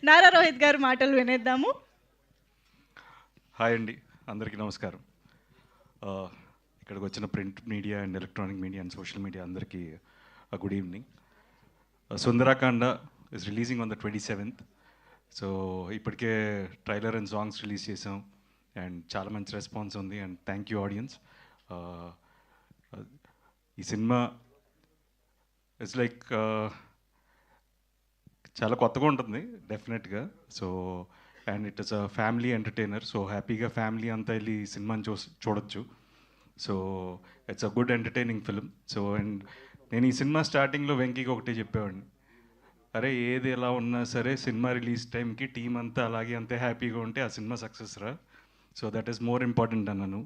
నారా రోహిత్ గారు మాటలు వినేద్దాము. హాయ్ అండి, అందరికీ నమస్కారం. ఇక్కడికి వచ్చిన print media and electronic media and social media అందరికీ good evening. Sundarakanda is releasing on the 27th. So ఇప్పటికే ట్రైలర్ అండ్ సాంగ్స్ రిలీజ్ చేసాం అండ్ చాలా మంచి రెస్పాన్స్ ఉంది అండ్ థ్యాంక్ యూ ఆడియన్స్. ఈ సినిమా ఇట్స్ లైక్ చాలా కొత్తగా ఉంటుంది డెఫినెట్గా. So and it is a family entertainer. So హ్యాపీగా ఫ్యామిలీ అంతా వెళ్ళి ఈ సినిమాని చూడొచ్చు. So it's a good entertaining film. So and నేను ఈ సినిమా స్టార్టింగ్లో వెంకీకి ఒకటే చెప్పేవాడిని, అరే ఏది ఎలా ఉన్నా సరే సినిమా రిలీజ్ టైంకి టీం అంతా అలాగే అంతే హ్యాపీగా ఉంటే ఆ సినిమా సక్సెస్ రా. So that is more important అన్నాను.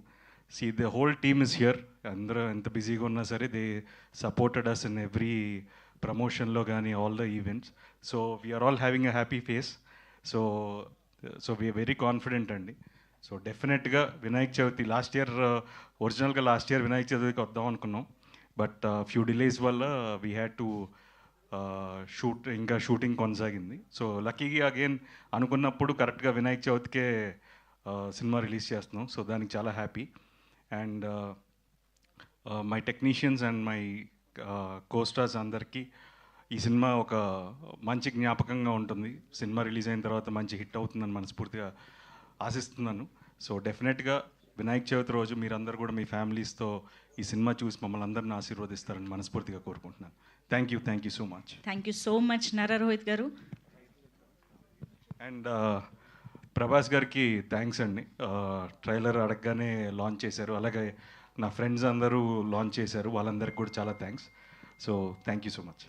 See the whole team is here. అందరూ ఎంత బిజీగా ఉన్నా సరే they supported us in every ప్రమోషన్లో కానీ all the events. So we are all having a happy face. So we are very confident అండి. సో డెఫినెట్గా వినాయక చవితి ఒరిజినల్గా లాస్ట్ ఇయర్ వినాయక చవితికి వద్దాం అనుకున్నాం. బట్ ఫ్యూ డిలేస్ వల్ల వీ హ్యాడ్ టు షూటింగ్ కొనసాగింది. సో లక్కీగా అగైన్ అనుకున్నప్పుడు కరెక్ట్గా వినాయక చవితికే సినిమా రిలీజ్ చేస్తున్నాం. సో దానికి చాలా happy. And my technicians and my co-stars అందరికీ ఈ సినిమా ఒక మంచి జ్ఞాపకంగా ఉంటుంది. సినిమా రిలీజ్ అయిన తర్వాత మంచి హిట్ అవుతుందని మనస్ఫూర్తిగా ఆశిస్తున్నాను. సో డెఫినెట్గా వినాయక చవితి రోజు మీరందరూ కూడా మీ ఫ్యామిలీస్తో ఈ సినిమా చూసి మమ్మల్ని అందరిని ఆశీర్వదిస్తారని మనస్ఫూర్తిగా కోరుకుంటున్నాను. Thank you so much. Thank you so much Nara Rohit గారు. అండ్ ప్రభాస్ గారికి థ్యాంక్స్ అండి. ట్రైలర్ అడగగానే లాంచ్ చేశారు, అలాగే నా ఫ్రెండ్స్ అందరూ లాంచ్ చేశారు, వాళ్ళందరికీ కూడా చాలా thanks. So thank you so much.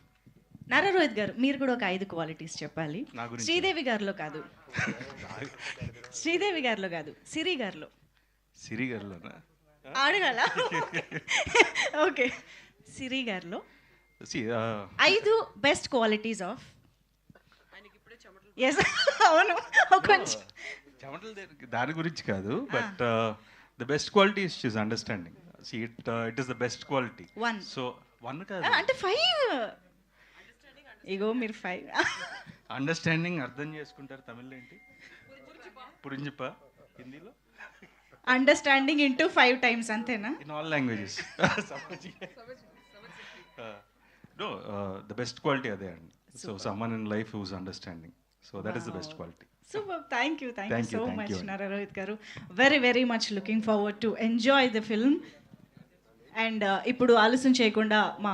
Nara Rohit గారు, మీరు కూడా ఒక 5 క్వాలిటీస్ చెప్పాలి. శ్రీదేవి గారిలో కాదు, శ్రీదేవి గారిలో కాదు, సిరి గారిలో. సిరి గారిలోనా అడగాల? ఓకే, సిరి గారిలో 5 బెస్ట్ క్వాలిటీస్ ఆఫ్. ఎస్ అవును, కొంచెం దాని గురించి కాదు, but the best quality is she's understanding. It is the best quality. So 1 కాదు అంటే 5. ఇగో మీరు 5. అండర్స్టాండింగ్ అర్థం చేసుకుంటారు. తమిళ్లో ఏంటి పురింజిపా, హిందీలో అండర్స్టాండింగ్ ఇంటూ 5 times అంతేనా? In all languages. No, the best quality అదే అండి. So someone in life whose understanding. So that is the best quality. Super. Thank you so much Nara Rohit గారు. Very much looking forward to enjoy the film. And ఇప్పుడు ఆలస్యం చేయకుండా మా